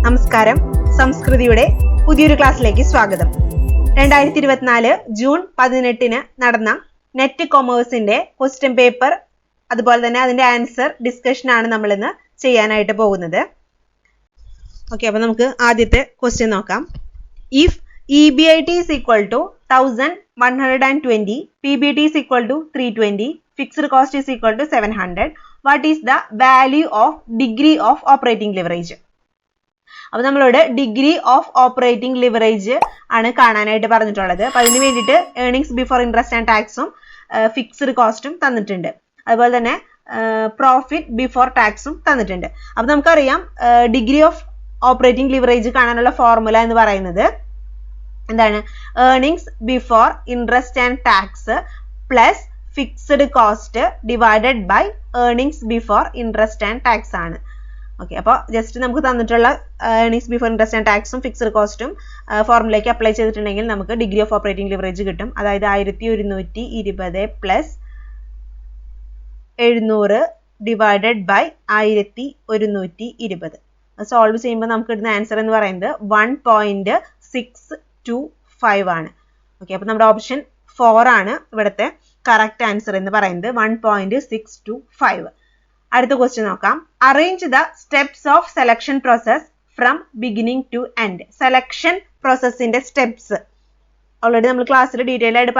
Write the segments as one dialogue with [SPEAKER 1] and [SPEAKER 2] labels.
[SPEAKER 1] നമസ്കാരം, സംസ്കൃതിയുടെ പുതിയൊരു ക്ലാസ്സിലേക്ക് സ്വാഗതം. 2024 ജൂൺ 18 നടന്ന നെറ്റ് കൊമേഴ്സിന്റെ ക്വസ്റ്റ്യൻ പേപ്പർ അതുപോലെ തന്നെ അതിന്റെ ആൻസർ ഡിസ്കഷൻ ആണ് നമ്മൾ ഇന്ന് ചെയ്യാനായിട്ട് പോകുന്നത്. ഓക്കെ, അപ്പൊ നമുക്ക് ആദ്യത്തെ ക്വസ്റ്റ്യൻ നോക്കാം. If EBIT is equal to 1120, PBT is equal to 320, fixed cost is equal to 700, what is the value of degree of operating leverage? അപ്പൊ നമ്മളോട് ഡിഗ്രി ഓഫ് ഓപ്പറേറ്റിംഗ് ലിവറേജ് ആണ് കാണാനായിട്ട് പറഞ്ഞിട്ടുള്ളത്. അപ്പൊ അതിന് വേണ്ടിയിട്ട് ഏർണിംഗ്സ് ബിഫോർ ഇൻട്രസ്റ്റ് ആൻഡ് ടാക്സും fixed കോസ്റ്റും തന്നിട്ടുണ്ട്. അതുപോലെ തന്നെ പ്രോഫിറ്റ് ബിഫോർ ടാക്സും തന്നിട്ടുണ്ട്. അപ്പൊ നമുക്കറിയാം ഡിഗ്രി ഓഫ് ഓപ്പറേറ്റിംഗ് ലിവറേജ് കാണാനുള്ള ഫോർമുല എന്ന് പറയുന്നത് എന്താണ്? Earnings before interest and tax plus fixed cost divided by earnings before interest and tax ആണ്. ഓക്കെ, അപ്പോൾ ജസ്റ്റ് നമുക്ക് തന്നിട്ടുള്ള ഏർണിംഗ്സ് ബിഫോർ ഇൻട്രസ്റ്റ് ആൻഡ് ടാക്സും ഫിക്സ്ഡ് കോസ്റ്റും ഫോർമുലയ്ക്ക് അപ്ലൈ ചെയ്തിട്ടുണ്ടെങ്കിൽ നമുക്ക് ഡിഗ്രി ഓഫ് ഓപ്പറേറ്റിംഗ് ലിവറേജ് കിട്ടും. അതായത് 1120 പ്ലസ് 700 ഡിവൈഡഡ് ബൈ 1120. സോൾവ് ചെയ്യുമ്പോൾ നമുക്ക് കിട്ടുന്ന ആൻസർ എന്ന് പറയുന്നത് 1.625 ആണ്. ഓക്കെ, അപ്പോൾ നമ്മുടെ ഓപ്ഷൻ 4 ആണ് ഇവിടുത്തെ കറക്റ്റ് ആൻസർ എന്ന് പറയുന്നത് 1.625. അടുത്ത ക്വസ്റ്റ്യൻ നോക്കാം. Arrange the steps of selection process from beginning to end. Selection പ്രോസസ്സിന്റെ സ്റ്റെപ്സ് ഓൾറെഡി നമ്മൾ ക്ലാസ്സിൽ ഡീറ്റെയിൽ ആയിട്ട്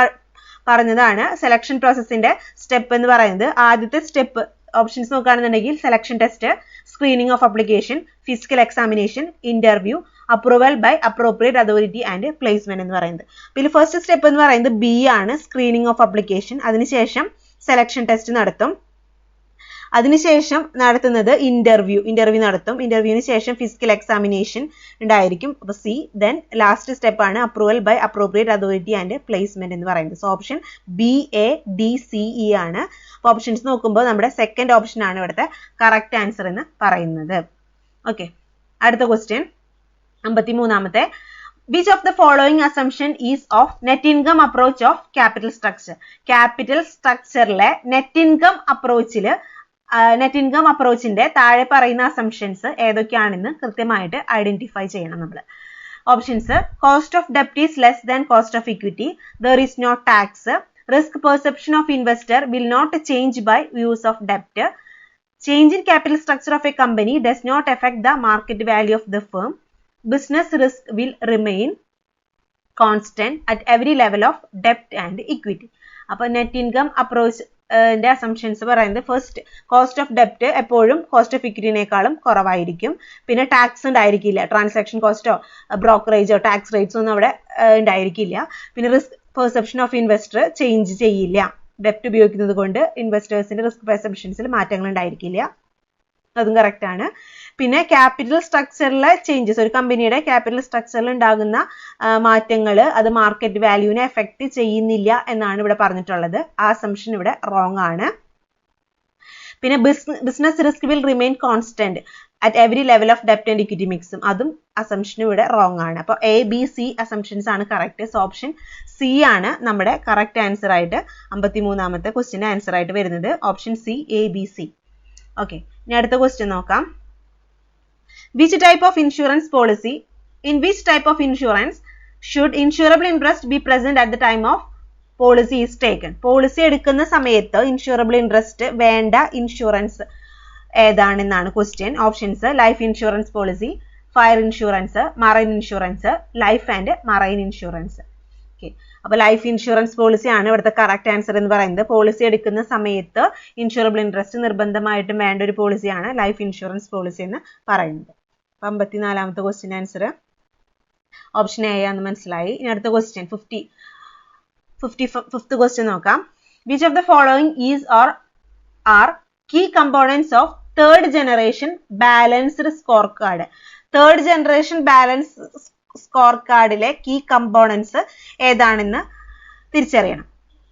[SPEAKER 1] പറഞ്ഞതാണ്. സെലക്ഷൻ പ്രോസസ്സിന്റെ സ്റ്റെപ്പ് എന്ന് പറയുന്നത് ആദ്യത്തെ സ്റ്റെപ്പ് ഓപ്ഷൻസ് നോക്കുകയാണെന്നുണ്ടെങ്കിൽ selection test, screening of application, physical examination, interview, approval by appropriate authority and placement എന്ന് പറയുന്നത്. ഇതിൽ ഫസ്റ്റ് സ്റ്റെപ്പ് എന്ന് പറയുന്നത് ബി ആണ്, സ്ക്രീനിങ് ഓഫ് അപ്ലിക്കേഷൻ. അതിനുശേഷം സെലക്ഷൻ ടെസ്റ്റ് നടത്തും. അതിനുശേഷം നടത്തുന്നത് ഇന്റർവ്യൂ നടത്തും. ഇന്റർവ്യൂവിന് ശേഷം ഫിസിക്കൽ എക്സാമിനേഷൻ ഉണ്ടായിരിക്കും. അപ്പൊ സി. ദെൻ ലാസ്റ്റ് സ്റ്റെപ്പ് ആണ് approval by appropriate authority and placement എന്ന് പറയുന്നത്. സോ ഓപ്ഷൻ BADCE ആണ്. അപ്പൊ ഓപ്ഷൻസ് നോക്കുമ്പോൾ നമ്മുടെ സെക്കൻഡ് ഓപ്ഷൻ ആണ് ഇവിടുത്തെ കറക്റ്റ് ആൻസർ എന്ന് പറയുന്നത്. ഓക്കെ, അടുത്ത question 53. Which of the following assumption is of net income approach of capital structure? Capital structureലെ net income അപ്രോച്ചിന്റെ താഴെ പറയുന്ന അസംഷൻസ് ഏതൊക്കെയാണെന്ന് കൃത്യമായിട്ട് ഐഡന്റിഫൈ ചെയ്യണം നമ്മൾ. Options: cost of ഡെപ്റ്റ് is less than cost of equity, there is no tax, risk perception of investor will not change by use of ഡെപ്റ്റ്, change in capital structure of A company does not effect the market value of the firm, business risk will remain constant at every level of ഡെപ്റ്റ് and equity. അപ്പൊ net income approach assumptions പറയുന്നത് first, cost of ഡെപ്റ്റ് എപ്പോഴും cost of ഇക്വിറ്റിനേക്കാളും കുറവായിരിക്കും. പിന്നെ tax ഉണ്ടായിരിക്കില്ല, transaction കോസ്റ്റോ ബ്രോക്കറേജോ tax റേറ്റ്സോ ഒന്നും അവിടെ ഉണ്ടായിരിക്കില്ല. പിന്നെ risk perception of investor change ചെയ്യില്ല. ഡെപ്റ്റ് ഉപയോഗിക്കുന്നത് കൊണ്ട് ഇൻവെസ്റ്റേഴ്സിന്റെ റിസ്ക് പെർസെപ്ഷൻസിൽ മാറ്റങ്ങൾ ഉണ്ടായിരിക്കില്ല. അതും കറക്റ്റ് ആണ്. പിന്നെ ക്യാപിറ്റൽ സ്ട്രക്ചറിലെ ചേഞ്ചസ്, ഒരു കമ്പനിയുടെ ക്യാപിറ്റൽ സ്ട്രക്ചറിൽ ഉണ്ടാകുന്ന മാറ്റങ്ങൾ അത് മാർക്കറ്റ് വാല്യൂവിനെ എഫക്ട് ചെയ്യുന്നില്ല എന്നാണ് ഇവിടെ പറഞ്ഞിട്ടുള്ളത്. ആ അസംഷൻ ഇവിടെ റോങ് ആണ്. പിന്നെ business risk will remain constant at every level of ഡെപ്റ്റ് ആൻഡ് ഇക്വിറ്റി മിക്സും, അതും അസംഷൻ ഇവിടെ റോങ് ആണ്. അപ്പോൾ ABC അസംഷൻസ് ആണ് കറക്റ്റ്. സോ ഓപ്ഷൻ സി ആണ് നമ്മുടെ കറക്റ്റ് ആൻസർ ആയിട്ട് 53 ക്വസ്റ്റ്യൻ ആൻസർ ആയിട്ട് വരുന്നത്. Option C, ABC. ഓക്കെ, ഇനി അടുത്ത ക്വസ്റ്റ്യൻ നോക്കാം. Which type of insurance policy, in which type of insurance should insurable interest be present at the time of policy is taken? Policy എടുക്കുന്ന സമയത്ത് insurable interest വേണ്ട insurance ഏതാണെന്നാണ് question. Options: life insurance policy, fire insurance, marine insurance, life and marine insurance. Okay, അപ്പൊ life insurance policy ആണ് ഇവിടുത്തെ correct answer എന്ന് പറയുന്നത്. Policy എടുക്കുന്ന സമയത്ത് ഇൻഷുറബിൾ ഇൻട്രസ്റ്റ് നിർബന്ധമായിട്ടും വേണ്ട ഒരു പോളിസിയാണ് ലൈഫ് ഇൻഷുറൻസ് പോളിസി എന്ന് പറയുന്നത്. 54 ക്വസ്റ്റ്യൻ ആൻസർ ഓപ്ഷൻ എ ആണെന്ന് മനസ്സിലായി. ഇനി അടുത്ത ക്വസ്റ്റ്യൻ 55th ക്വസ്റ്റ്യൻ നോക്കാം. Which of the following is or are key components of third generation balanced score card? Third generation balance score കാർഡിലെ കീ കമ്പോണൻസ് ഏതാണെന്ന് തിരിച്ചറിയണം.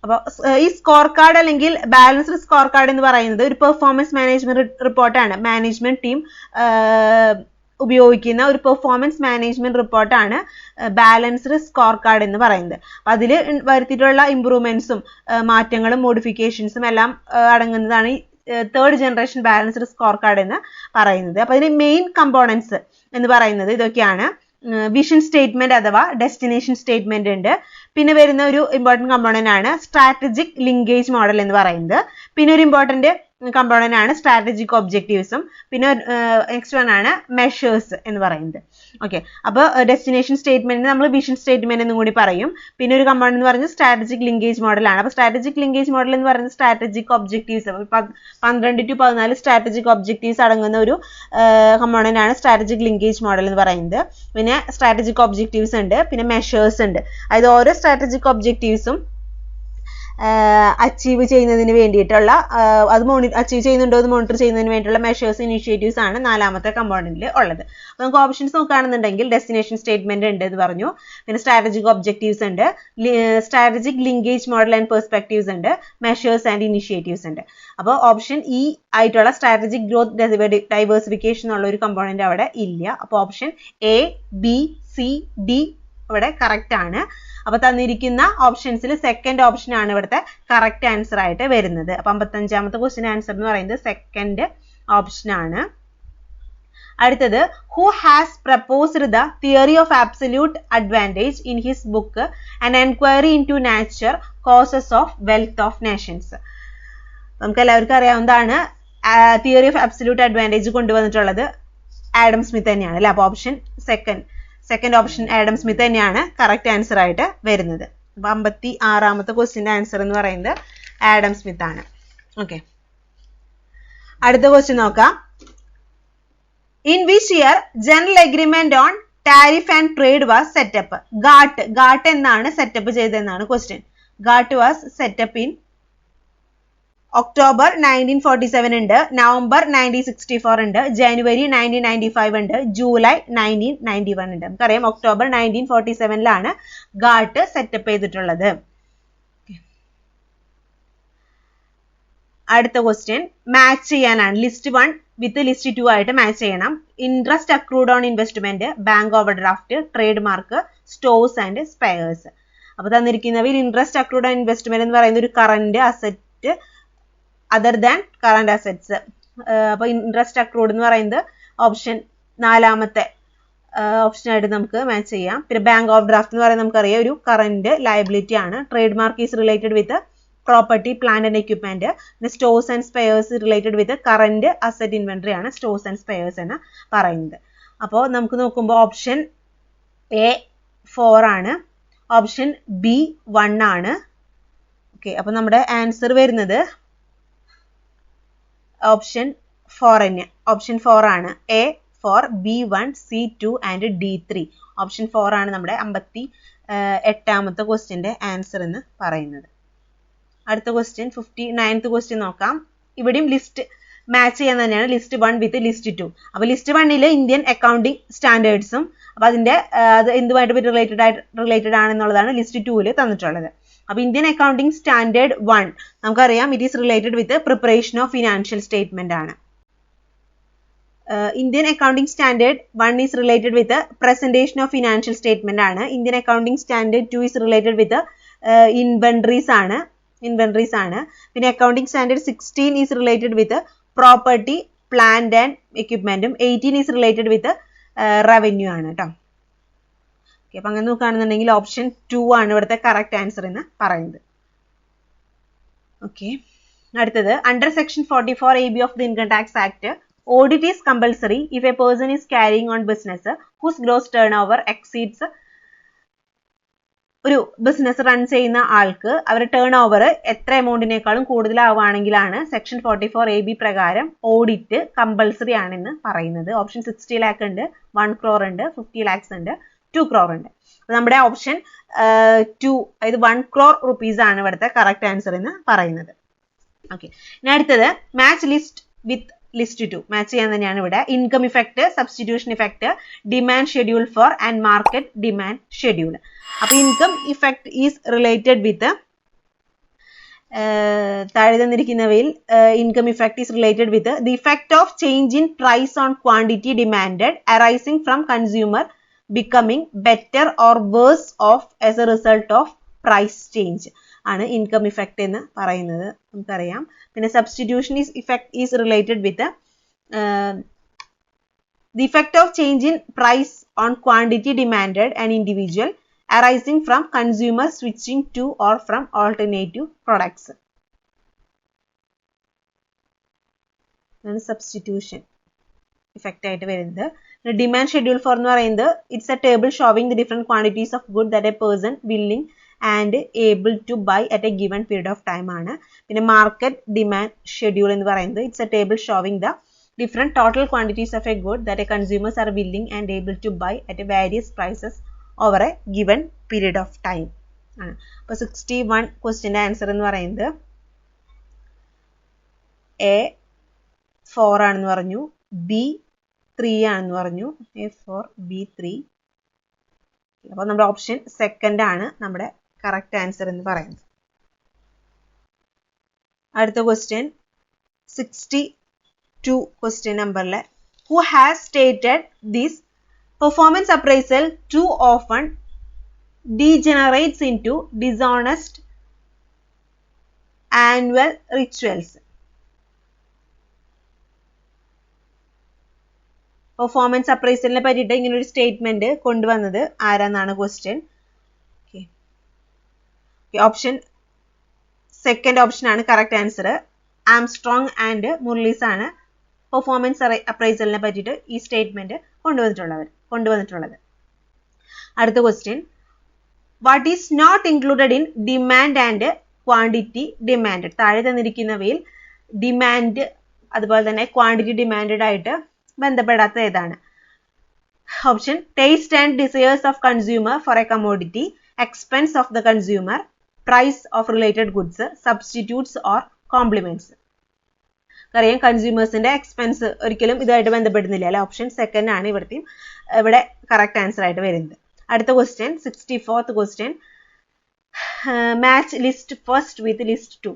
[SPEAKER 1] അപ്പോൾ ഈ സ്കോർ കാർഡ് അല്ലെങ്കിൽ ബാലൻസ്ഡ് സ്കോർ കാർഡ് എന്ന് പറയുന്നത് ഒരു പെർഫോമൻസ് മാനേജ്മെന്റ് റിപ്പോർട്ടാണ്. മാനേജ്മെന്റ് ടീം ഉപയോഗിക്കുന്ന ഒരു പെർഫോമൻസ് മാനേജ്മെന്റ് റിപ്പോർട്ടാണ് ബാലൻസ്ഡ് സ്കോർ കാർഡ് എന്ന് പറയുന്നത്. അപ്പൊ അതിൽ വരുത്തിയിട്ടുള്ള ഇംപ്രൂവ്മെന്റ്സും മാറ്റങ്ങളും മോഡിഫിക്കേഷൻസും എല്ലാം അടങ്ങുന്നതാണ് ഈ third generation balanced score card എന്ന് പറയുന്നത്. അപ്പോൾ ഇതിന് മെയിൻ കമ്പോണൻസ് എന്ന് പറയുന്നത് ഇതൊക്കെയാണ്. വിഷൻ സ്റ്റേറ്റ്മെന്റ് അഥവാ ഡെസ്റ്റിനേഷൻ സ്റ്റേറ്റ്മെന്റ് ഉണ്ട്. പിന്നെ വരുന്ന ഒരു ഇമ്പോർട്ടന്റ് കമ്പോണന്റ് ആണ് സ്ട്രാറ്റജിക് ലിങ്കേജ് മോഡൽ എന്ന് പറയുന്നത്. പിന്നെ ഒരു ഇമ്പോർട്ടന്റ് കമ്പോണന്റ് ആണ് സ്ട്രാറ്റജിക് ഒബ്ജക്റ്റീവ്സും. പിന്നെ നെക്സ്റ്റ് വൺ ആണ് മെഷേഴ്സ് എന്ന് പറയുന്നത്. ഓക്കെ, അപ്പോൾ ഡെസ്റ്റിനേഷൻ സ്റ്റേറ്റ്മെന്റ് നമ്മൾ വിഷൻ സ്റ്റേറ്റ്മെന്റ് എന്നും കൂടി പറയും. പിന്നെ ഒരു കമ്പോണന്റ് എന്ന് പറയുന്നത് സ്ട്രാറ്റജിക് ലിങ്കേജ് മോഡൽ ആണ്. അപ്പോൾ സ്ട്രാറ്റജിക് ലിങ്കേജ് മോഡൽ എന്ന് പറയുന്നത് strategic objectives 12 to 14 strategic objectives അടങ്ങുന്ന ഒരു കമ്പോണന്റ് ആണ് സ്ട്രാറ്റജിക് ലിങ്കേജ് മോഡൽ എന്ന് പറയുന്നത്. പിന്നെ സ്ട്രാറ്റജിക് ഒബ്ജക്റ്റീവ്സ് ഉണ്ട്, പിന്നെ മെഷേഴ്സ് ഉണ്ട്. അതായത് ഓരോ സ്ട്രാറ്റജിക് ഒബ്ജക്റ്റീവ്സും അച്ചീവ് ചെയ്യുന്നതിന് വേണ്ടിയിട്ടുള്ള അത് അച്ചീവ് ചെയ്യുന്നുണ്ടോ എന്ന് മോണിറ്റർ ചെയ്യുന്നതിന് വേണ്ടിയിട്ടുള്ള മെഷേഴ്സ് ഇനിഷ്യേറ്റീവ്സ് ആണ് നാലാമത്തെ കമ്പോണന്റിൽ ഉള്ളത്. അപ്പോൾ നമുക്ക് ഓപ്ഷൻസ് നോക്കുകയാണെന്നുണ്ടെങ്കിൽ ഡെസ്റ്റിനേഷൻ സ്റ്റേറ്റ്മെന്റ് ഉണ്ട് എന്ന് പറഞ്ഞു, പിന്നെ സ്ട്രാറ്റജിക് ഒബ്ജക്റ്റീവ്സ് ഉണ്ട്, strategic linkage model and perspectives ഉണ്ട്, മെഷേഴ്സ് ആൻഡ് ഇനിഷ്യേറ്റീവ്സ് ഉണ്ട്. അപ്പോൾ ഓപ്ഷൻ ഇ ആയിട്ടുള്ള സ്ട്രാറ്റജിക് ഗ്രോത്ത് ഡൈവേഴ്സിഫിക്കേഷൻ എന്നുള്ള ഒരു കമ്പോണന്റ് അവിടെ ഇല്ല. അപ്പോൾ option A, B, C, D ഇവിടെ കറക്റ്റ് ആണ്. അപ്പൊ തന്നിരിക്കുന്ന ഓപ്ഷൻസിൽ സെക്കൻഡ് ഓപ്ഷൻ ആണ് ഇവിടുത്തെ കറക്റ്റ് ആൻസർ ആയിട്ട് വരുന്നത്. അപ്പൊ 55ാമത്തെ ക്വസ്റ്റ്യൻ ആൻസർ എന്ന് പറയുന്നത് സെക്കൻഡ് ഓപ്ഷൻ ആണ്. അടുത്തത്, who has proposed the theory of absolute advantage in his book an enquiry into nature causes of wealth of nations. നമുക്ക് എല്ലാവർക്കും അറിയാവുന്നതാണ് തിയറി ഓഫ് ആബ്സല്യൂട്ട് അഡ്വാൻറ്റേജ് കൊണ്ടുവന്നിട്ടുള്ളത് ആഡം സ്മിത്ത് തന്നെയാണ് അല്ലെ. അപ്പൊ option second option Adam Smith തന്നെയാണ് correct answer ആയിട്ട് വരുന്നത്. അപ്പൊ 56ാമത്തെ ക്വസ്റ്റ്യന്റെ ആൻസർ എന്ന് പറയുന്നത് ആഡം സ്മിത്ത് ആണ്. ഓക്കെ, അടുത്ത ക്വസ്റ്റ്യൻ നോക്കാം. In which year general agreement on tariff and trade was setup? GATT എന്നാണ് സെറ്റപ്പ് ചെയ്തതെന്നാണ് question. GATT was setup in October 1947 ഉണ്ട്, നവംബർ 1964 ഉണ്ട്, ജനുവരി 1995 ഉണ്ട്, ജൂലൈ 1991 ഉണ്ട്. നമുക്കറിയാം ഒക്ടോബർ 1947 ഗാട്ട് സെറ്റപ്പ് ചെയ്തിട്ടുള്ളത്. അടുത്ത ക്വസ്റ്റ്യൻ മാച്ച് ചെയ്യാനാണ്. ലിസ്റ്റ് 1 വിത്ത് ലിസ്റ്റ് 2 ആയിട്ട് മാച്ച് ചെയ്യണം. Interest accrued on investment, bank over draft, trade mark, stores and spares. അപ്പൊ തന്നിരിക്കുന്നവയിൽ ഇൻട്രസ്റ്റ് അക്രൂഡ് ഓൺ ഇൻവെസ്റ്റ്മെന്റ് എന്ന് പറയുന്ന ഒരു current asset other than current assets. അപ്പൊ ഇൻട്രസ്റ്റ് അക്രൂഡ് എന്ന് പറയുന്നത് ഓപ്ഷൻ 4ാമത്തെ ഓപ്ഷനായിട്ട് നമുക്ക് മാച്ച് ചെയ്യാം. പിന്നെ ബാങ്ക് ഓഫ് ഡ്രാഫ്റ്റ് എന്ന് പറയുന്നത് നമുക്കറിയാം ഒരു കറന്റ് ലയബിലിറ്റി ആണ്. Trade mark is related with property, plant and equipment. പിന്നെ stores and spares related with current asset inventory ആണ് സ്റ്റോഴ്സ് ആൻഡ് സ്പെയർസ് എന്ന് പറയുന്നത്. അപ്പോൾ നമുക്ക് നോക്കുമ്പോൾ ഓപ്ഷൻ എ 4 ആണ്, ഓപ്ഷൻ ബി 1 ആണ്. ഓക്കെ, അപ്പൊ നമ്മുടെ ആൻസർ വരുന്നത് ഓപ്ഷൻ 4 ആണ്. A 4, B1, C2 and D3. Option 4 ആണ് നമ്മുടെ 58ാമത്തെ ക്വസ്റ്റ്യന്റെ ആൻസർ എന്ന് പറയുന്നത്. അടുത്ത ക്വസ്റ്റ്യൻ 59th ക്വസ്റ്റ്യൻ നോക്കാം. ഇവിടെയും ലിസ്റ്റ് മാച്ച് ചെയ്യാൻ തന്നെയാണ്, ലിസ്റ്റ് 1 വിത്ത് ലിസ്റ്റ് 2. അപ്പൊ ലിസ്റ്റ് 1 ഇന്ത്യൻ അക്കൗണ്ടിങ് സ്റ്റാൻഡേർഡ്സും അപ്പൊ അതിന്റെ അത് എന്തുമായിട്ട് റിലേറ്റഡ് ആണെന്നുള്ളതാണ് ലിസ്റ്റ് 2 തന്നിട്ടുള്ളത്. അപ്പൊ ഇന്ത്യൻ അക്കൗണ്ടിങ് സ്റ്റാൻഡേർഡ് 1 നമുക്കറിയാം it is related with preparation of financial statement ആണ്. Indian accounting standard 1 is related with presentation of financial statement ആണ്. Indian accounting standard 2 is related with inventories ആണ്. പിന്നെ accounting standard 16 is related with property, plant and എക്യുപ്മെന്റും. 18 is related with revenue ആണ് കേട്ടോ. അപ്പൊ അങ്ങനെ നോക്കുകയാണെന്നുണ്ടെങ്കിൽ ഓപ്ഷൻ 2 ആണ് ഇവിടുത്തെ കറക്റ്റ് ആൻസർ എന്ന് പറയുന്നത്. ഓക്കെ, അടുത്തത് under section 44 AB of the income tax act, audit is compulsory if a person is carrying on business whose gross turnover exceeds. ഒരു ബിസിനസ് റൺ ചെയ്യുന്ന ആൾക്ക് അവരുടെ ടേൺ ഓവർ എത്ര എമൗണ്ടിനേക്കാളും കൂടുതലാവുകയാണെങ്കിലാണ് സെക്ഷൻ 44 AB പ്രകാരം ഓഡിറ്റ് കമ്പൽസറി ആണെന്ന് പറയുന്നത്. ഓപ്ഷൻ 60 lakh ഉണ്ട്, 1 crore ഉണ്ട്, 50 lakhs ഉണ്ട്, 2 crore ഉണ്ട്. നമ്മുടെ ഓപ്ഷൻ 2 അതായത് 1 crore rupees ആണ് ഇവിടുത്തെ കറക്റ്റ് ആൻസർ എന്ന് പറയുന്നത്. ഓക്കെ, ഇനി അടുത്തത് match list with list 2 match ചെയ്യാൻ തന്നെയാണ് ഇവിടെ. Income effect, substitution effect, demand schedule for and market demand schedule. അപ്പൊ income effect is related with താഴെ തന്നിരിക്കുന്നവയിൽ income effect is related with the effect of change in price on quantity demanded arising from consumer becoming better or worse off as a result of price change. ആണ് income effect എന്ന് പറയുന്നത് നമുക്കറിയാം. പിന്നെ substitution effect is related with the effect of change in price on quantity demanded an individual arising from consumer switching to or from alternative products. Then substitution effect ആയിട്ട് വരുന്നത്. Demand schedule for എന്ന് പറയുന്നത് it's a table showing the different quantities of good that a person willing and able to buy at a given period of time ആണ്. പിന്നെ market demand schedule എന്ന് പറയുന്നത് it's a table showing the different total quantities of a good that a consumers are willing and able to buy at a various prices over a given period of time. അപ്പോൾ 61 ക്വസ്റ്റ്യൻ്റെ answer എന്ന് പറയുന്നത് A4 ആണെന്ന് പറഞ്ഞു, B3 ആണെന്ന് പറഞ്ഞു. A4 B3. അപ്പോൾ നമ്മുടെ option second ആണ് നമ്മുടെ കറക്റ്റ് ആൻസർ എന്ന് പറയുന്നത്. അടുത്ത question 62 question number who has stated this performance appraisal too often degenerates into dishonest annual rituals. Performance അപ്രൈസലിനെ പറ്റിയിട്ട് ഇങ്ങനെ ഒരു സ്റ്റേറ്റ്മെന്റ് കൊണ്ടുവന്നത് ആരാന്നാണ് ക്വസ്റ്റ്യൻ. ഓപ്ഷൻ സെക്കൻഡ് ഓപ്ഷൻ ആണ് correct answer. Armstrong and Murlis ആണ് പെർഫോമൻസ് അപ്രൈസലിനെ പറ്റിയിട്ട് ഈ സ്റ്റേറ്റ്മെന്റ് കൊണ്ടുവന്നിട്ടുള്ളത്. അടുത്ത question what is not included in demand and quantity demanded. താഴെ തന്നിരിക്കുന്നവയിൽ ഡിമാൻഡ് അതുപോലെ തന്നെ ക്വാണ്ടിറ്റി ഡിമാൻഡഡ് ആയിട്ട് ബന്ധപ്പെടാത്ത ഏതാണ്? Option taste and desires of consumer for a commodity, expense of the consumer, price of related goods, substitutes or complements. അറിയാം കൺസ്യൂമേഴ്സിന്റെ expense ഒരിക്കലും ഇതുമായിട്ട് ബന്ധപ്പെടുന്നില്ല അല്ലെ. ഓപ്ഷൻ സെക്കൻഡ് ആണ് ഇവിടെ കറക്റ്റ് ആൻസർ ആയിട്ട് വരുന്നത്. അടുത്ത question 64th question match list first with list 2.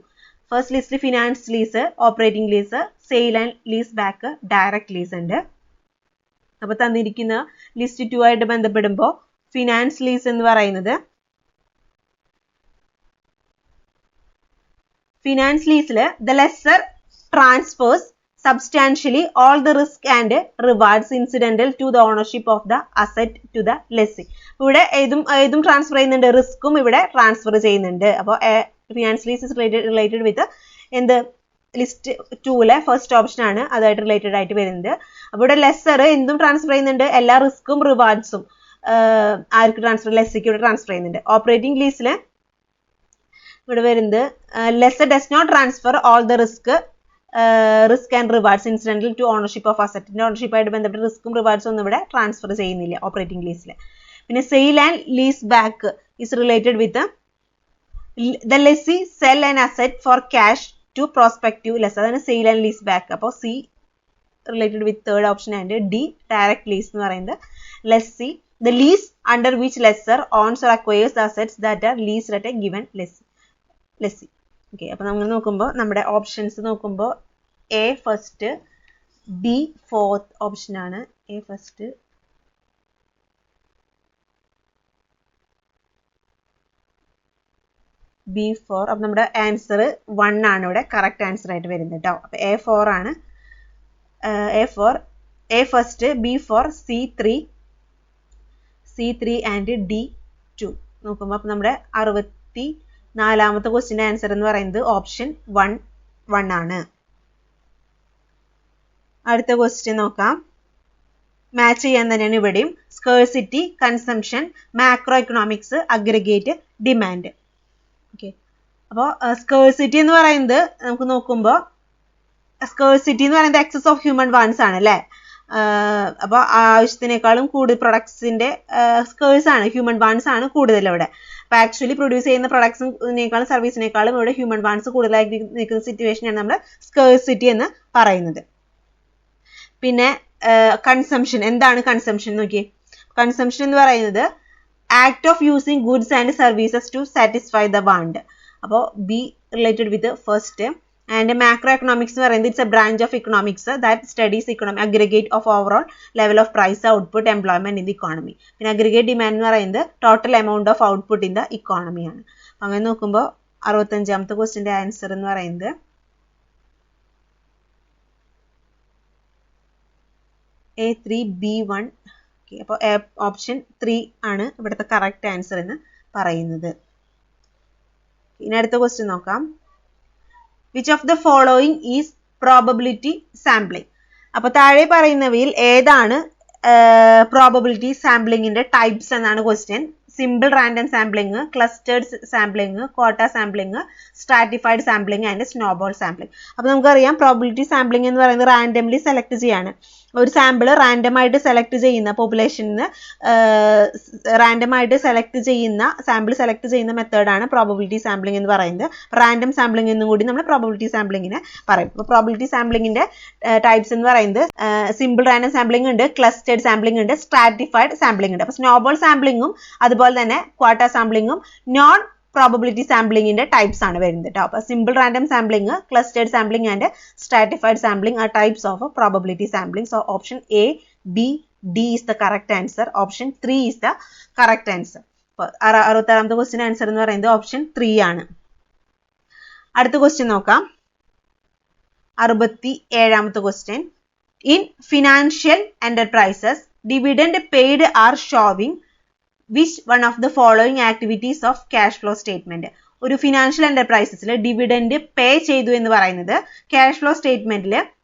[SPEAKER 1] First list finance lease, operating lease, sale and lease back, direct lease ഉണ്ട്. അപ്പൊ തന്നിരിക്കുന്ന ലിസ്റ്റ് 2 ആയിട്ട് ബന്ധപ്പെടുമ്പോൾ ഫിനാൻസ് ലീസ് എന്ന് പറയുന്നത് ഫിനാൻസ് ലീസിൽ the lessor transfers substantially all the risk and rewards incidental to the ownership of the asset to the lessee. ഇവിടെ ഏതും transfer ചെയ്യുന്നുണ്ട്, റിസ്ക്കും ഇവിടെ ട്രാൻസ്ഫർ ചെയ്യുന്നുണ്ട്. അപ്പോൾ ഫിനാൻസ് ലീസ് ഇസ് റിലേറ്റഡ് വിത്ത് എന്ത് ലിസ്റ്റ് 2 ഫസ്റ്റ് ഓപ്ഷൻ ആണ് അതായിട്ട് റിലേറ്റഡ് ആയിട്ട് വരുന്നത്. അപ്പോൾ ഇവിടെ ലെസർ എന്തും ട്രാൻസ്ഫർ ചെയ്യുന്നുണ്ട്, എല്ലാ റിസ്ക്കും റിവാർഡ്സും ആർക്ക് ട്രാൻസ്ഫർ, ലെസ്സിക്ക് ഇവിടെ ട്രാൻസ്ഫർ ചെയ്യുന്നുണ്ട്. ഓപ്പറേറ്റിംഗ് ലീസിൽ ഇവിടെ വരുന്നത് lessor does not transfer all the risk and rewards incidental to ownership of അസറ്റിന്റെ ഓണർഷിപ്പ് ആയിട്ട് ബന്ധപ്പെട്ട് റിസ്ക്കും റിവാർഡ്സും ഒന്നും ഇവിടെ ട്രാൻസ്ഫർ ചെയ്യുന്നില്ല ഓപ്പറേറ്റിംഗ് ലീസിൽ. പിന്നെ sale and lease back is related with the lessee sell and asset for cash to prospective lessor, അതാണ് sale and lease back. അപ്പോൾ C related with third option and D direct lease എന്ന് പറയുന്നത് lessee the lease under which lessor owns or acquires assets that are leased at a given lessee. Okay, അപ്പോൾ നമ്മൾ നോക്കുമ്പോൾ നമ്മുടെ options നോക്കുമ്പോൾ A first, B fourth option ആണ്. A first, B 4. അപ്പം നമ്മുടെ ആൻസർ 1 ആണ് ഇവിടെ കറക്റ്റ് ആൻസർ ആയിട്ട് വരുന്നത് കേട്ടോ. അപ്പം A4 ആണ്. A4, A first, B4, C3 and D2 നോക്കുമ്പോൾ അപ്പം നമ്മുടെ 64ാമത്തെ ക്വസ്റ്റ്യൻ്റെ ആൻസർ എന്ന് പറയുന്നത് ഓപ്ഷൻ 1 ആണ്. അടുത്ത ക്വസ്റ്റ്യൻ നോക്കാം. മാച്ച് ചെയ്യാൻ തന്നെയാണ് ഇവിടെയും. Scarcity, consumption, macro economics, aggregate, demand. Okay, അപ്പോൾ സ്കേഴ്സിറ്റി എന്ന് പറയുന്നത് നമുക്ക് നോക്കുമ്പോൾ സ്കേഴ്സിറ്റി എന്ന് പറയുന്നത് എക്സസ് ഓഫ് ഹ്യൂമൻ വാൻസ് ആണ് അല്ലേ. അപ്പോൾ ആവശ്യത്തിനേക്കാളും കൂടുതൽ പ്രൊഡക്ട്സിന്റെ സ്കേഴ്സ് ആണ്, ഹ്യൂമൻ വാൻസ് ആണ് കൂടുതൽ ഇവിടെ. അപ്പോൾ ആക്ച്വലി പ്രൊഡ്യൂസ് ചെയ്യുന്ന പ്രൊഡക്ട്സിനേക്കാളും സർവീസിനേക്കാളും ഇവിടെ ഹ്യൂമൻ വാൻസ് കൂടുതലായി നിൽക്കുന്ന സിറ്റുവേഷനാണ് നമ്മൾ സ്കേഴ്സിറ്റി എന്ന് പറയുന്നത്. പിന്നെ കൺസംഷൻ, എന്താണ് കൺസംഷൻ നോക്കിയേ. കൺസംഷൻ എന്ന് പറയുന്നത് act of using goods and services to satisfy the want. അപ്പോൾ B related with first. And macro economics എന്ന് പറയുന്നത് it's a branch of economics that studies economy aggregate of overall level of price, output, employment in the economy. പിന്നെ aggregate demand എന്ന് പറയുന്നത് total amount of output in the ഇക്കോണമിയാണ്. അങ്ങനെ നോക്കുമ്പോൾ 65ാമത്തെ ക്വസ്റ്റ്യന്റെ answer എന്ന് പറയുന്നത് A3B1. അപ്പോൾ ഓപ്ഷൻ 3 ആണ് ഇവിടുത്തെ കറക്റ്റ് ആൻസർ എന്ന് പറയുന്നത്. ഇനി അടുത്ത ക്വസ്റ്റ്യൻ നോക്കാം. Which of the following is probability sampling? അപ്പോൾ താഴെ പറയുന്നവയിൽ ഏതാണ് പ്രോബബിലിറ്റി സാമ്പിളിങ്ങിന്റെ ടൈപ്സ് എന്നാണ് question. Simple random sampling, clustered sampling, quota sampling, stratified sampling and snowball sampling. അപ്പോൾ നമുക്കറിയാം പ്രോബബിലിറ്റി സാമ്പിളിംഗ് എന്ന് പറയുന്നത് റാൻഡംലി സെലക്ട് ചെയ്യാണ്. ഒരു സാമ്പിൾ റാൻഡമായിട്ട് സെലക്ട് ചെയ്യുന്ന പോപ്പുലേഷനിൽ റാൻഡമായിട്ട് സെലക്ട് ചെയ്യുന്ന സാമ്പിൾ സെലക്ട് ചെയ്യുന്ന മെത്തേഡാണ് പ്രോബബിലിറ്റി സാമ്പിളിംഗ് എന്ന് പറയുന്നത്. റാൻഡം സാമ്പിളിംഗ് എന്നും കൂടി നമ്മൾ പ്രോബബിലിറ്റി സാമ്പിളിങ്ങിനെ പറയും. അപ്പോൾ പ്രോബബിലിറ്റി സാമ്പിളിങ്ങിന്റെ ടൈപ്സ് എന്ന് പറയുന്നത് സിമ്പിൾ റാൻഡം സാമ്പിളിംഗ് ഉണ്ട്, ക്ലസ്റ്റേർഡ് സാമ്പിളിംഗ് ഉണ്ട്, സ്ട്രാറ്റിഫൈഡ് സാമ്പിളിംഗ് ഉണ്ട്. അപ്പോൾ സ്നോബോൾ സാമ്പിളിംഗും അതുപോലെ തന്നെ ക്വാട്ട സാമ്പിളിംഗും നോൺ പ്രോബബിലിറ്റി സാമ്പിളിംഗിന്റെ ടൈപ്സ് ആണ് വരുന്നത് കേട്ടോ. അപ്പോൾ simple random sampling, clustered sampling and stratified sampling are types of probability sampling. So option A, B, D is the correct answer. Option 3 is the correct answer. അപ്പോൾ 66ാമത്തെ question answer എന്ന് പറയുന്നത് option 3 ആണ്. അടുത്ത question നോക്കാം. 67ാമത്തെ question. In financial enterprises dividend paid are showing which one of the following activities of cash flow statement? ഒരു financial എന്റർപ്രൈസസിൽ dividend pay ചെയ്തു എന്ന് പറയുന്നത് ക്യാഷ് ഫ്ലോ സ്റ്റേറ്റ്മെന്റിൽ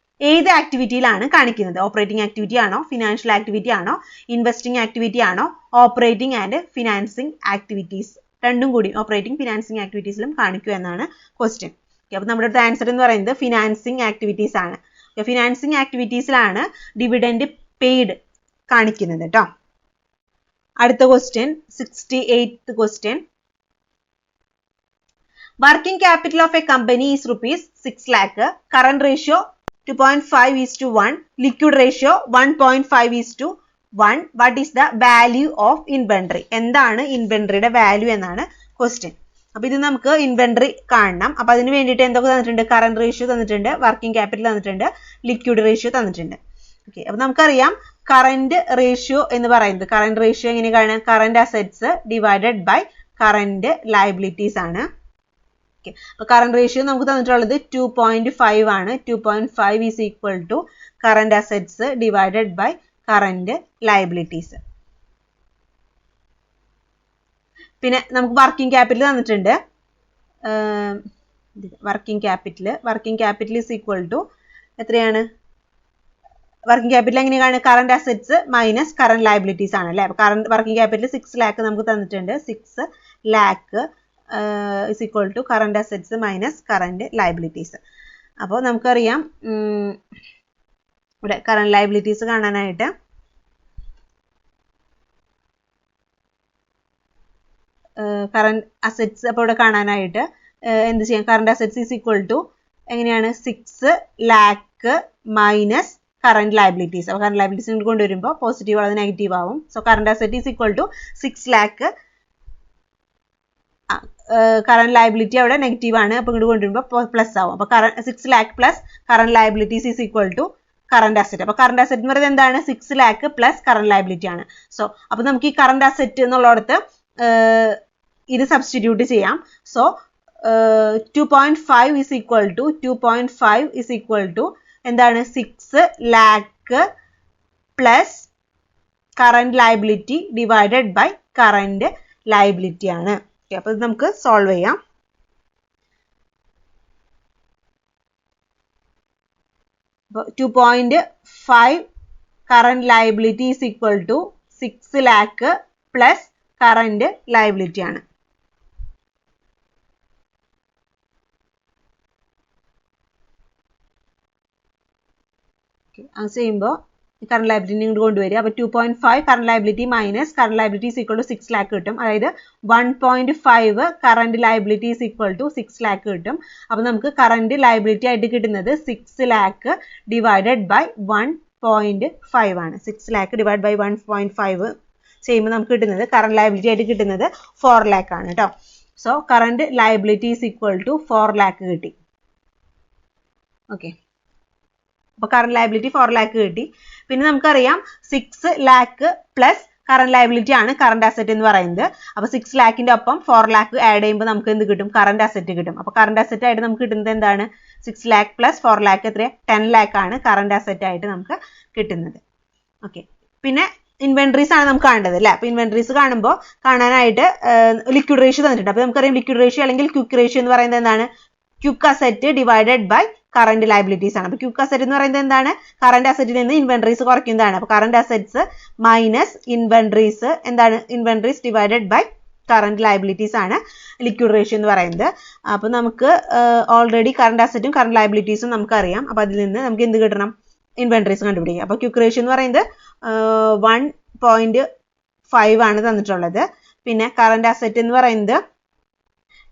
[SPEAKER 1] ഏത് ആക്ടിവിറ്റിയിലാണ് കാണിക്കുന്നത്? ഓപ്പറേറ്റിംഗ് ആക്ടിവിറ്റി ആണോ, ഫിനാൻഷ്യൽ ആക്ടിവിറ്റി ആണോ, ഇൻവെസ്റ്റിംഗ് ആക്ടിവിറ്റി ആണോ, ഓപ്പറേറ്റിംഗ് ആൻഡ് ഫിനാൻസിംഗ് ആക്ടിവിറ്റീസ്? രണ്ടും കൂടി ഓപ്പറേറ്റിംഗ് ഫിനാൻസിംഗ് ആക്ടിവിറ്റീസിലും കാണിക്കൂ എന്നാണ് ക്വസ്റ്റ്യൻ. അപ്പോൾ നമ്മുടെ അടുത്ത ആൻസർ എന്ന് പറയുന്നത് ഫിനാൻസിംഗ് ആക്ടിവിറ്റീസ് ആണ്. ഫിനാൻസിംഗ് ആക്ടിവിറ്റീസിലാണ് ഡിവിഡൻഡ് പെയ്ഡ് കാണിക്കുന്നത് കേട്ടോ. അടുത്ത question 68th question. Working capital of A company is ₹6 lakh. Current ratio 2.5:1. Liquid ratio 1.5:1. What is the value of inventory? എന്താണ് ഇൻവെന്ററിയുടെ വാല്യൂ എന്നാണ് ക്വസ്റ്റ്യൻ. അപ്പൊ ഇത് നമുക്ക് ഇൻവെന്ററി കാണണം. അപ്പൊ അതിന് വേണ്ടിയിട്ട് എന്തൊക്കെ തന്നിട്ടുണ്ട്? കറന്റ് റേഷ്യോ തന്നിട്ടുണ്ട്, വർക്കിംഗ് ക്യാപിറ്റൽ തന്നിട്ടുണ്ട്, ലിക്വിഡ് റേഷ്യോ തന്നിട്ടുണ്ട്. ഓക്കെ, അപ്പൊ നമുക്കറിയാം കറന്റ് റേഷ്യോ എന്ന് പറയുന്നത്, കറന്റ് റേഷ്യോ എങ്ങനെയാണ്? Current assets divided by current liabilities ആണ്. ഓക്കെ, അപ്പൊ കറന്റ് റേഷ്യോ നമുക്ക് തന്നിട്ടുള്ളത് 2.5 ആണ്. 2.5 is equal to current assets divided by current liabilities. പിന്നെ നമുക്ക് വർക്കിംഗ് ക്യാപിറ്റൽ തന്നിട്ടുണ്ട്. Working capital is equal to എത്രയാണ്? വർക്കിംഗ് ക്യാപിറ്റൽ എങ്ങനെയാണ്? Current assets minus current liabilities ആണ് അല്ലേ? അപ്പൊ കറന്റ് വർക്കിംഗ് ക്യാപിറ്റൽ 6 lakh നമുക്ക് തന്നിട്ടുണ്ട്. 6 lakh is equal to current assets minus current liabilities. അപ്പോൾ നമുക്കറിയാം ഇവിടെ കറന്റ് ലയബിലിറ്റീസ് കാണാനായിട്ട് കറന്റ് അസറ്റ്സ് അപ്പോൾ ഇവിടെ കാണാനായിട്ട് എന്ത് ചെയ്യാം? Current assets is equal to എങ്ങനെയാണ്? 6 lakh മൈനസ് കറന്റ് ലയബിലിറ്റീസ്. അപ്പോൾ കറന്റ് ലയബിലിറ്റീസ് കൊണ്ടുവരുമ്പോൾ പോസിറ്റീവ് അത് നെഗറ്റീവ് ആവും. So current asset is equal to 6 lakh. Current liability അവിടെ നെഗറ്റീവ് ആണ്, അപ്പോൾ ഇങ്ങോട്ട് കൊണ്ടുവരുമ്പോൾ പ്ലസ് ആവും. അപ്പോൾ 6 lakh plus current liabilities is equal to current asset. അപ്പോൾ കറന്റ് അസറ്റ് എന്ന് പറയുന്നത് എന്താണ്? 6 lakh പ്ലസ് കറന്റ് ലയബിലിറ്റി ആണ്. സോ അപ്പോൾ നമുക്ക് ഈ കറന്റ് അസറ്റ് എന്നുള്ളിടത്ത് ഇത് സബ്സ്റ്റിറ്റ്യൂട്ട് ചെയ്യാം. So 2.5 is equal to 2.5 is equal to എന്താണ്? 6 lakh plus current liability divided by current liability ആണ്. അപ്പൊ ഇത് നമുക്ക് സോൾവ് ചെയ്യാം. അപ്പോൾ 2.5 current liability is equal to 6 lakh plus current liability ആണ്. അത് ചെയ്യുമ്പോൾ കറന്റ് ലയബിലിറ്റി ഇങ്ങോട്ട് കൊണ്ടുവരിക. അപ്പോൾ 2.5 current liability minus current liability is equal to 6 lakh കിട്ടും. അതായത് 1.5 current liability is equal to 6 lakh കിട്ടും. അപ്പോൾ നമുക്ക് കറന്റ് ലയബിലിറ്റി ആയിട്ട് കിട്ടുന്നത് 6 lakh ഡിവൈഡഡ് ബൈ 1.5 ആണ്. 6 lakh ഡിവൈഡ് ബൈ 1.5 ചെയ്യുമ്പോൾ നമുക്ക് കിട്ടുന്നത് കറന്റ് ലയബിലിറ്റി ആയിട്ട് കിട്ടുന്നത് 4 lakh ആണ് കേട്ടോ. So current liability is equal to 4 lakh കിട്ടി. ഓക്കെ, അപ്പോൾ കറന്റ് ലയബിലിറ്റി 4 lakh കിട്ടി. പിന്നെ നമുക്കറിയാം 6 lakh പ്ലസ് കറന്റ് ലയബിലിറ്റി ആണ് കറന്റ് അസറ്റ് എന്ന് പറയുന്നത്. അപ്പോൾ 6 ലാഖിന്റെ ഒപ്പം 4 ലാഖ് ആഡ് ചെയ്യുമ്പോൾ നമുക്ക് എന്ത് കിട്ടും? കറന്റ് അസറ്റ് കിട്ടും. അപ്പോൾ കറന്റ് അസറ്റ് ആയിട്ട് നമുക്ക് കിട്ടുന്നത് എന്താണ്? 6 ലാഖ് പ്ലസ് 4 ലാഖ് എത്ര? 10 ലാഖ് ആണ് കറന്റ് അസറ്റ് ആയിട്ട് നമുക്ക് കിട്ടുന്നത്. ഓക്കെ, പിന്നെ ഇൻവെന്ററീസ് ആണ് നമുക്ക് കാണേണ്ടത് അല്ലേ? അപ്പോൾ ഇൻവെന്ററീസ് കാണാനായിട്ട് ലിക്വിഡ് റേഷ്യോ തന്നിട്ടുണ്ട്. അപ്പോൾ നമുക്കറിയാം ലിക്വിഡ് റേഷ്യോ അല്ലെങ്കിൽ ക്വിക്ക് റേഷ്യോ എന്ന് പറയുന്നത് എന്താണ്? Quick asset divided by current liabilities ആണ്. അപ്പോൾ ക്വിക്ക് അസറ്റ് എന്ന് പറയുന്നത് എന്താണ്? കറന്റ് അസറ്റിൽ നിന്ന് ഇൻവെന്ററീസ് കുറയ്ക്കുന്നതാണ്. അപ്പോൾ കറന്റ് അസറ്റ്സ് മൈനസ് ഇൻവെന്ററീസ് എന്താണ്? Inventories divided by current liabilities ആണ് ലിക്വിഡ് റേഷ്യോ എന്ന് പറയുന്നത്. അപ്പോൾ നമുക്ക് ഓൾറെഡി കറന്റ് അസറ്റും കറന്റ് ലയബിലിറ്റീസും നമുക്കറിയാം. അപ്പോൾ അതിൽ നിന്ന് നമുക്ക് എന്ത് കിട്ടണം? ഇൻവെന്ററീസ് കണ്ടുപിടിക്കുക. അപ്പോൾ ക്വിക്ക് റേഷ്യോ എന്ന് പറയുന്നത് 1.5 ആണ് തന്നിട്ടുള്ളത്. പിന്നെ കറന്റ് അസറ്റ് എന്ന് പറയുന്നത്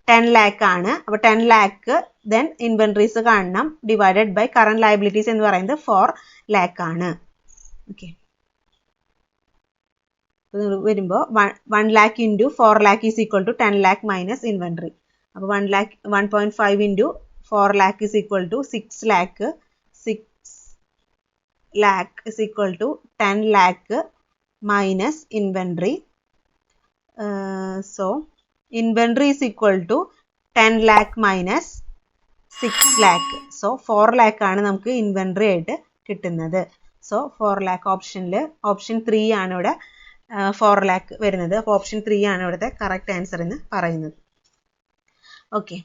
[SPEAKER 1] 10 ലാഖ് ആണ്. അപ്പോൾ 10 ലാഖ് ദെൻ ഇൻവെന്ററീസ് കാണണം ഡിവൈഡഡ് ബൈ കറന്റ് ലയബിലിറ്റീസ് എന്ന് പറയുന്നത് 4 ലാഖ് ആണ്. ഓക്കെ, വരുമ്പോൾ 1 lakh into 4 lakh is equal to 10 lakh minus inventory. അപ്പോൾ 1.5 into 4 lakh is equal to 6 lakh. 6 lakh is equal to 10 lakh minus inventory. So inventory is equal to 10 lakh minus 6 lakh. So 4 lakh ആണ് നമുക്ക് inventory ആയിട്ട് കിട്ടുന്നത്. So 4 lakh option 3 ആണ് ഇവിടെ 4 lakh വരുന്നത്. അപ്പോൾ option 3 ആണ് ഇവിടുത്തെ കറക്റ്റ് ആൻസർ എന്ന് പറയുന്നത്. ഓക്കെ.